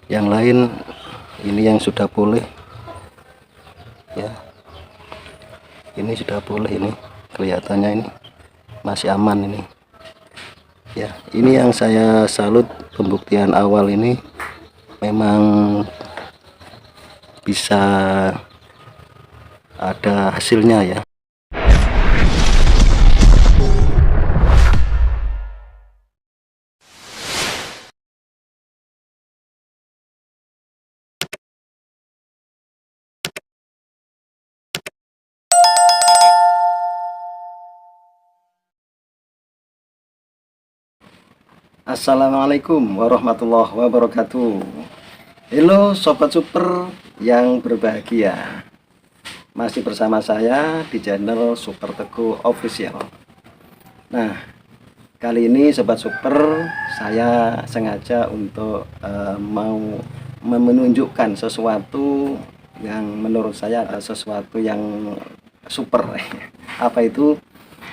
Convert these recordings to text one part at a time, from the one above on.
Yang lain ini yang sudah boleh ya, ini sudah boleh, ini kelihatannya ini masih aman ini ya. Ini yang saya salut, pembuktian awal ini memang bisa ada hasilnya ya. Assalamualaikum warahmatullahi wabarakatuh. Halo sobat super yang berbahagia, masih bersama saya di channel Super Teguh Official. Nah, kali ini sobat super, saya sengaja untuk mau menunjukkan sesuatu yang menurut saya adalah sesuatu yang super. Apa itu?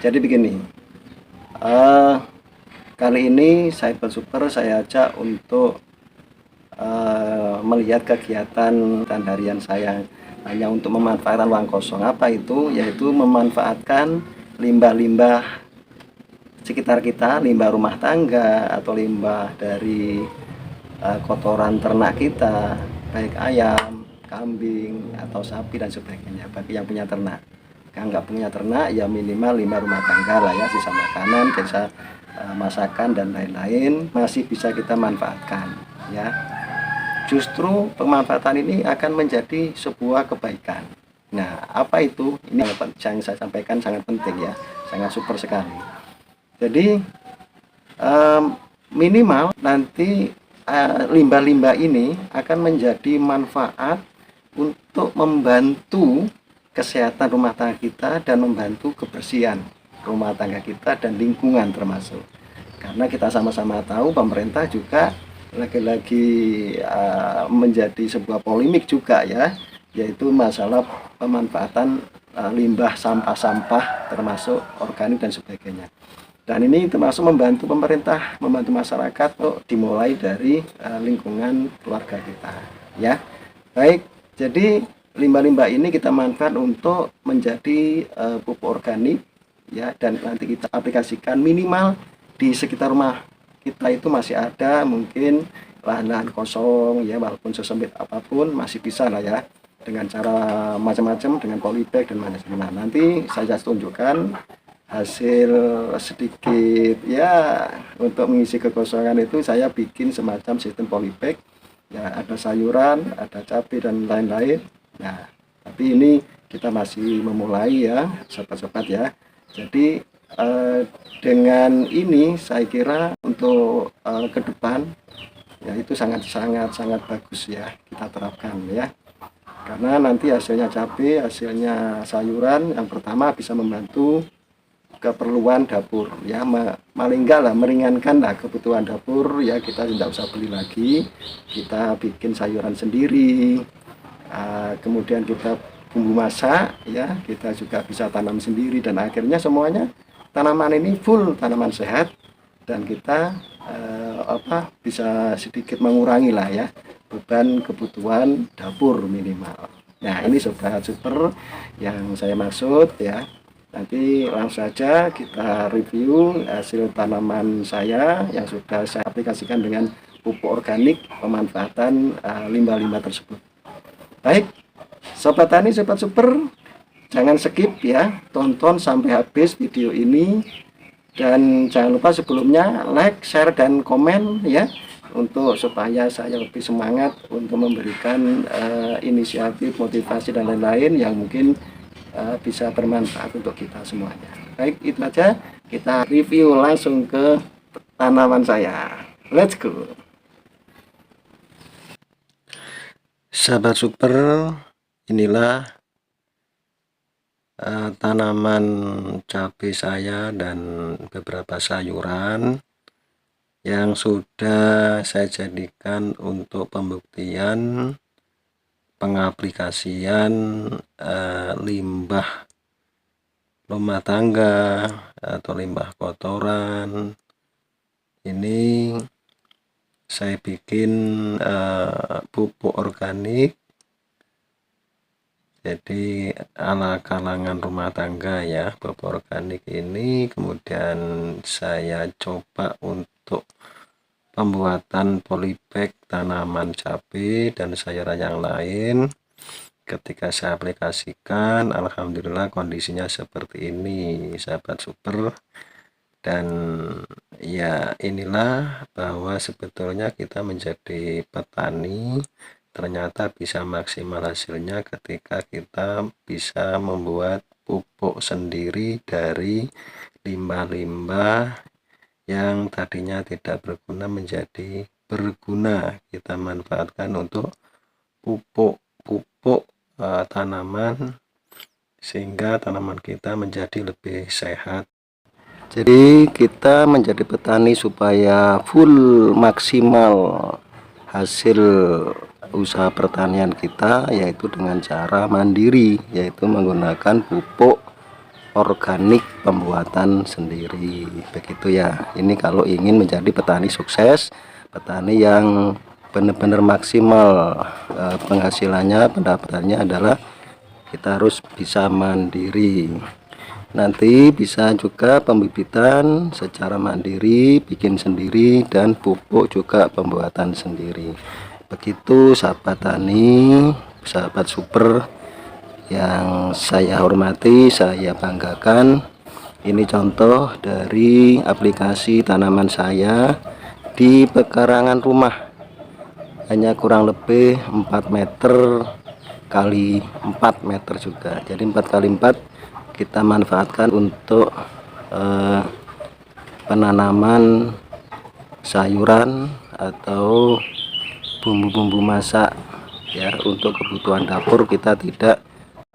Jadi begini, kali ini Cyber Super saya ajak untuk melihat kegiatan dan harian saya hanya untuk memanfaatkan ruang kosong. Apa itu? Yaitu memanfaatkan limbah-limbah sekitar kita, limbah rumah tangga atau limbah dari kotoran ternak kita, baik ayam, kambing atau sapi dan sebagainya. Bagi yang punya ternak, yang nggak punya ternak ya minimal limbah rumah tangga lah ya, sisa makanan, sisa masakan dan lain-lain masih bisa kita manfaatkan ya. Justru pemanfaatan ini akan menjadi sebuah kebaikan. Nah, apa itu? Ini yang saya sampaikan sangat penting ya, sangat super sekali. Jadi minimal nanti limbah-limbah ini akan menjadi manfaat untuk membantu kesehatan rumah tangga kita dan membantu kebersihan rumah tangga kita dan lingkungan termasuk. Karena kita sama-sama tahu pemerintah juga lagi-lagi menjadi sebuah polemik juga ya, yaitu masalah pemanfaatan limbah sampah-sampah termasuk organik dan sebagainya. Dan ini termasuk membantu pemerintah, membantu masyarakat untuk dimulai dari lingkungan keluarga kita ya. Baik, jadi limbah-limbah ini kita manfaat untuk menjadi pupuk organik ya, dan nanti kita aplikasikan minimal di sekitar rumah kita itu masih ada mungkin lahan-lahan kosong ya, walaupun sesempit apapun masih bisa lah ya, dengan cara macam-macam, dengan polybag dan macam-macam. Nah, nanti saya tunjukkan hasil sedikit ya, untuk mengisi kekosongan itu saya bikin semacam sistem polybag ya, ada sayuran, ada cabai dan lain-lain. Nah, tapi ini kita masih memulai ya sobat-sobat ya. Jadi dengan ini saya kira untuk ke depan ya itu sangat bagus ya kita terapkan ya, karena nanti hasilnya cabai, hasilnya sayuran, yang pertama bisa membantu keperluan dapur ya, paling enggak lah meringankan lah kebutuhan dapur ya, kita tidak usah beli lagi, kita bikin sayuran sendiri, kemudian kita bumbu masak ya, kita juga bisa tanam sendiri, dan akhirnya semuanya tanaman ini full tanaman sehat, dan kita bisa sedikit mengurangi lah ya beban kebutuhan dapur minimal. Nah, ini sobat super yang saya maksud ya. Nanti langsung saja kita review hasil tanaman saya yang sudah saya aplikasikan dengan pupuk organik, pemanfaatan limbah-limbah tersebut. Baik, sobat tani, sobat super, jangan skip ya, tonton sampai habis video ini, dan jangan lupa sebelumnya like, share, dan komen ya, untuk supaya saya lebih semangat untuk memberikan inisiatif, motivasi dan lain-lain yang mungkin bisa bermanfaat untuk kita semuanya. Baik, itu aja, kita review langsung ke tanaman saya. Let's go. Sahabat super, inilah tanaman cabai saya dan beberapa sayuran yang sudah saya jadikan untuk pembuktian pengaplikasian limbah rumah tangga atau limbah kotoran. Ini saya bikin pupuk organik. Jadi ala kalangan rumah tangga ya, pupuk organik ini kemudian saya coba untuk pembuatan polybag tanaman cabai dan sayuran yang lain. Ketika saya aplikasikan, alhamdulillah kondisinya seperti ini, sahabat super. Dan ya inilah bahwa sebetulnya kita menjadi petani ternyata bisa maksimal hasilnya ketika kita bisa membuat pupuk sendiri dari limbah-limbah yang tadinya tidak berguna menjadi berguna. Kita manfaatkan untuk pupuk tanaman sehingga tanaman kita menjadi lebih sehat. Jadi kita menjadi petani supaya full maksimal hasil usaha pertanian kita, yaitu dengan cara mandiri, yaitu menggunakan pupuk organik pembuatan sendiri. Begitu ya. Ini kalau ingin menjadi petani sukses, petani yang benar-benar maksimal penghasilannya, pendapatannya adalah kita harus bisa mandiri. Nanti bisa juga pembibitan secara mandiri, bikin sendiri, dan pupuk juga pembuatan sendiri. Begitu sahabat tani, sahabat super yang saya hormati, saya banggakan. Ini contoh dari aplikasi tanaman saya di pekarangan rumah, hanya kurang lebih 4 meter kali 4 meter juga. Jadi 4 kali 4 kita manfaatkan untuk penanaman sayuran atau bumbu-bumbu masak ya, untuk kebutuhan dapur. Kita tidak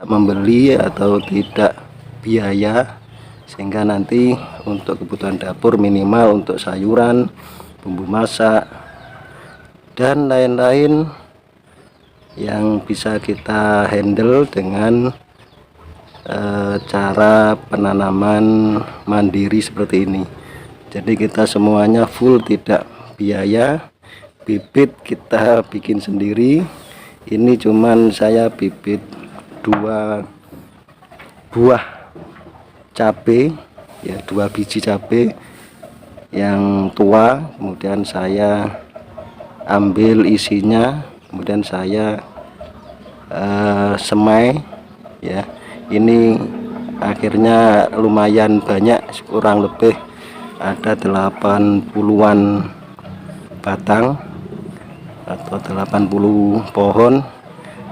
membeli atau tidak biaya, sehingga nanti untuk kebutuhan dapur minimal untuk sayuran, bumbu masak dan lain-lain yang bisa kita handle dengan cara penanaman mandiri seperti ini. Jadi kita semuanya full tidak biaya. Bibit kita bikin sendiri. Ini cuman saya bibit 2 buah cabai ya, 2 biji cabai yang tua, kemudian saya ambil isinya, kemudian saya semai ya. Ini akhirnya lumayan banyak, kurang lebih ada 80-an batang atau 80 pohon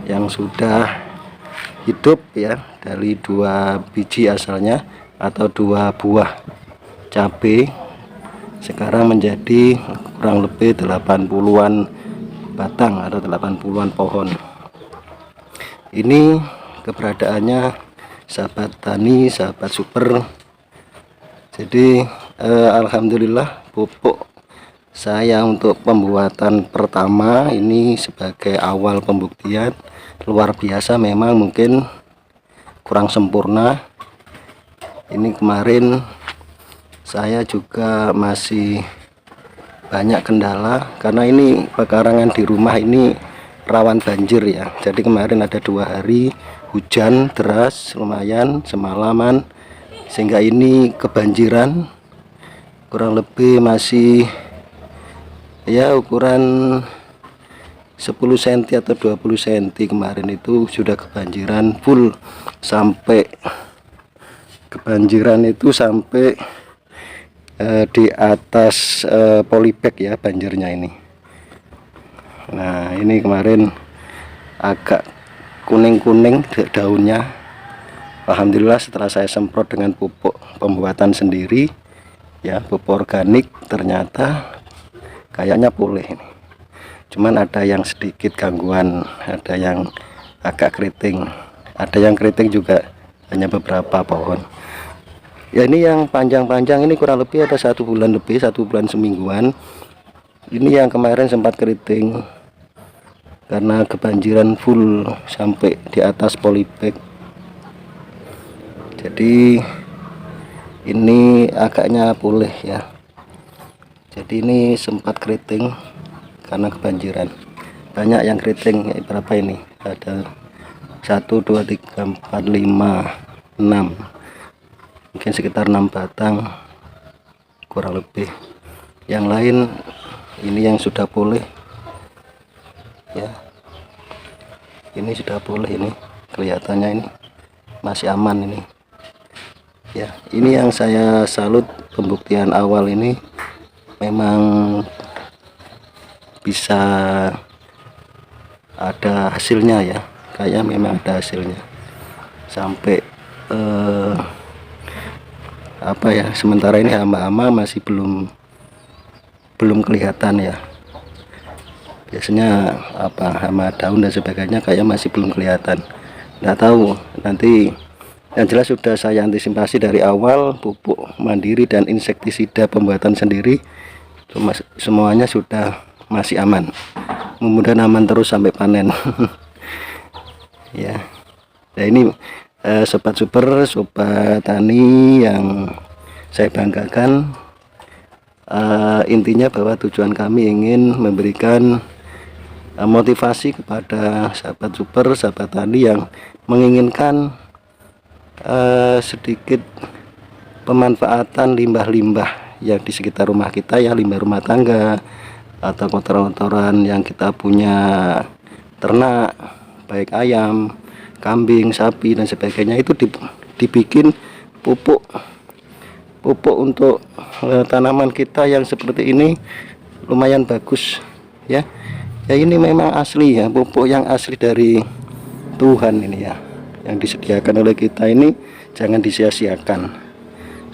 yang sudah hidup ya, dari 2 biji asalnya atau 2 buah cabai sekarang menjadi kurang lebih 80-an batang atau 80-an pohon. Ini keberadaannya sahabat tani, sahabat super. Jadi alhamdulillah pupuk saya untuk pembuatan pertama ini sebagai awal pembuktian luar biasa. Memang mungkin kurang sempurna. Ini kemarin saya juga masih banyak kendala karena ini pekarangan di rumah ini rawan banjir ya. Jadi kemarin ada 2 hari hujan deras lumayan semalaman, sehingga ini kebanjiran. Kurang lebih masih ya ukuran 10 cm atau 20 cm kemarin itu sudah kebanjiran full, sampai kebanjiran itu sampai di atas polybag ya banjirnya ini. Nah ini kemarin agak kuning-kuning daunnya. Alhamdulillah setelah saya semprot dengan pupuk pembuatan sendiri ya, pupuk organik, ternyata kayaknya pulih ini. Cuman ada yang sedikit gangguan, ada yang agak keriting, ada yang keriting juga hanya beberapa pohon ya. Ini yang panjang-panjang ini kurang lebih ada 1 bulan lebih, 1 bulan semingguan. Ini yang kemarin sempat keriting karena kebanjiran full sampai di atas polybag. Jadi ini agaknya pulih ya. Jadi ini sempat keriting karena kebanjiran. banyak yang keriting. Berapa ini? Ada 1 2 3 4 5 6, mungkin sekitar 6 batang kurang lebih. Yang lain ini yang sudah pulih ya, ini sudah pulih, ini kelihatannya ini masih aman ini ya. Ini yang saya salut, pembuktian awal ini memang bisa ada hasilnya ya, kayak memang ada hasilnya sampai apa ya, sementara ini hama-hama masih belum kelihatan ya. Biasanya apa, hama daun dan sebagainya kayak masih belum kelihatan, nggak tahu nanti. Yang jelas sudah saya antisipasi dari awal, pupuk mandiri dan insektisida pembuatan sendiri semuanya sudah masih aman. Mudah-mudahan aman terus sampai panen. Ya, nah ini sobat super, sobat tani yang saya banggakan. Intinya bahwa tujuan kami ingin memberikan motivasi kepada sahabat super, sahabat tani yang menginginkan sedikit pemanfaatan limbah-limbah yang di sekitar rumah kita ya, limbah rumah tangga atau kotoran-kotoran yang kita punya ternak, baik ayam, kambing, sapi dan sebagainya, itu dibikin pupuk untuk tanaman kita yang seperti ini lumayan bagus ya. Ya ini memang asli ya, pupuk yang asli dari Tuhan ini ya, yang disediakan oleh kita ini jangan disia-siakan.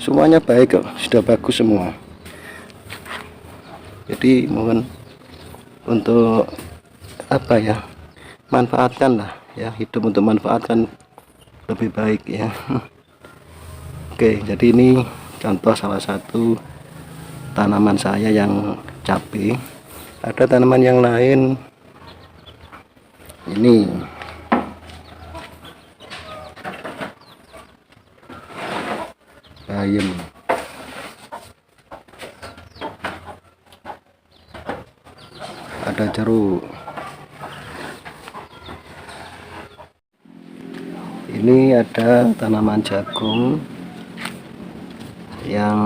Semuanya baik kok, sudah bagus semua. Jadi mohon untuk apa ya, manfaatkan lah ya, hidup untuk manfaatkan lebih baik ya. Oke, jadi ini contoh salah satu tanaman saya yang cabai. Ada tanaman yang lain, ini bayam, ada jeruk, ini ada tanaman jagung yang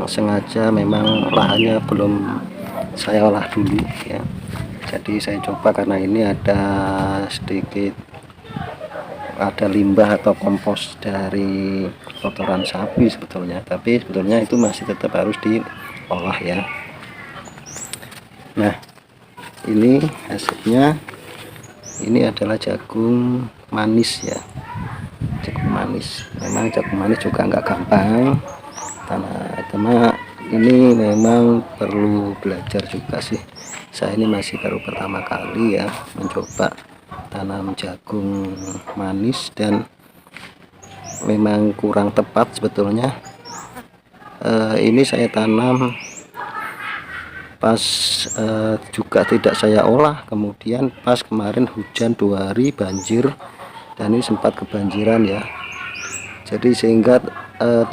sengaja memang lahannya belum saya olah dulu ya. Jadi saya coba karena ini ada sedikit ada limbah atau kompos dari kotoran sapi sebetulnya, tapi sebetulnya itu masih tetap harus diolah ya. Nah ini hasilnya, ini adalah jagung manis ya, jagung manis. Memang jagung manis juga nggak gampang, karena ini memang perlu belajar juga sih. Saya ini masih baru pertama kali ya mencoba tanam jagung manis, dan memang kurang tepat sebetulnya. Ini saya tanam pas juga tidak saya olah, kemudian pas kemarin hujan 2 hari banjir, dan ini sempat kebanjiran ya. Jadi sehingga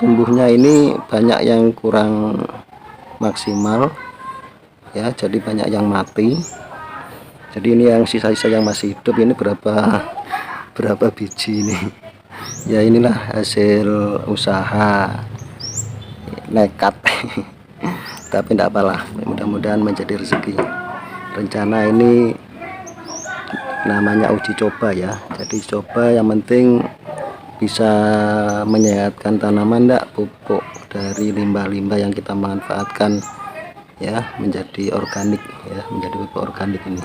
tumbuhnya ini banyak yang kurang maksimal ya, jadi banyak yang mati. Jadi ini yang sisa-sisa yang masih hidup ini berapa biji ini ya. Inilah hasil usaha nekat. Tapi tidak apalah, mudah-mudahan menjadi rezeki. Rencana ini namanya uji coba ya, jadi coba, yang penting bisa menyehatkan tanaman, enggak pupuk dari limbah-limbah yang kita manfaatkan ya menjadi organik ya, menjadi pupuk organik ini.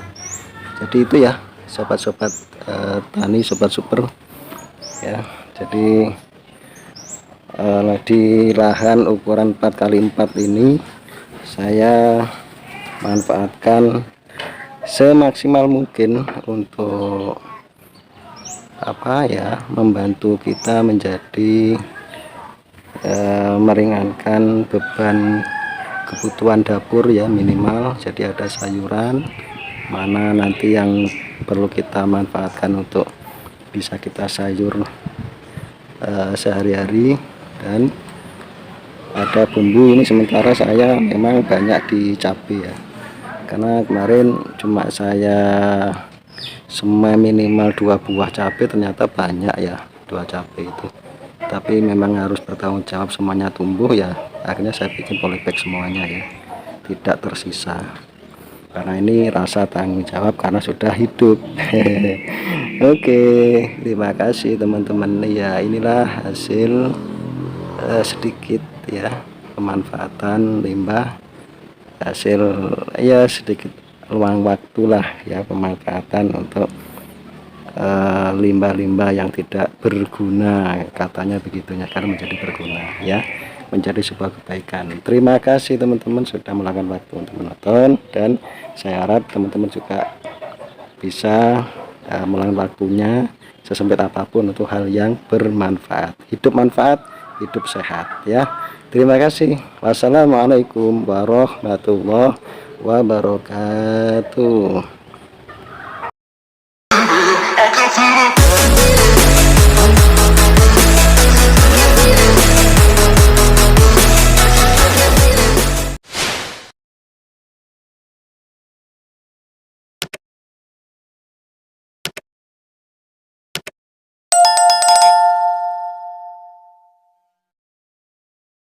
Jadi itu ya sobat-sobat tani, sobat super ya. Jadi di lahan ukuran 4x4 ini saya manfaatkan semaksimal mungkin untuk apa ya, membantu kita menjadi meringankan beban kebutuhan dapur ya, minimal. Jadi ada sayuran mana nanti yang perlu kita manfaatkan untuk bisa kita sayur sehari-hari, dan ada bumbu. Ini sementara saya memang banyak di cabai ya, karena kemarin cuma saya semai minimal 2 buah cabai, ternyata banyak ya 2 cabai itu, tapi memang harus bertanggung jawab semuanya tumbuh ya, akhirnya saya bikin polybag semuanya ya, tidak tersisa, karena ini rasa tanggung jawab karena sudah hidup. Oke, terima kasih teman-teman ya, inilah hasil sedikit ya pemanfaatan limbah, hasil ya sedikit luang waktulah ya pemanfaatan untuk limbah-limbah yang tidak berguna, katanya begitunya, karena menjadi berguna ya, menjadi sebuah kebaikan. Terima kasih teman-teman sudah meluangkan waktu untuk menonton, dan saya harap teman-teman juga bisa meluangkan waktunya sesempit apapun untuk hal yang bermanfaat. Hidup manfaat, hidup sehat ya. Terima kasih. Wassalamualaikum warahmatullahi wabarakatuh.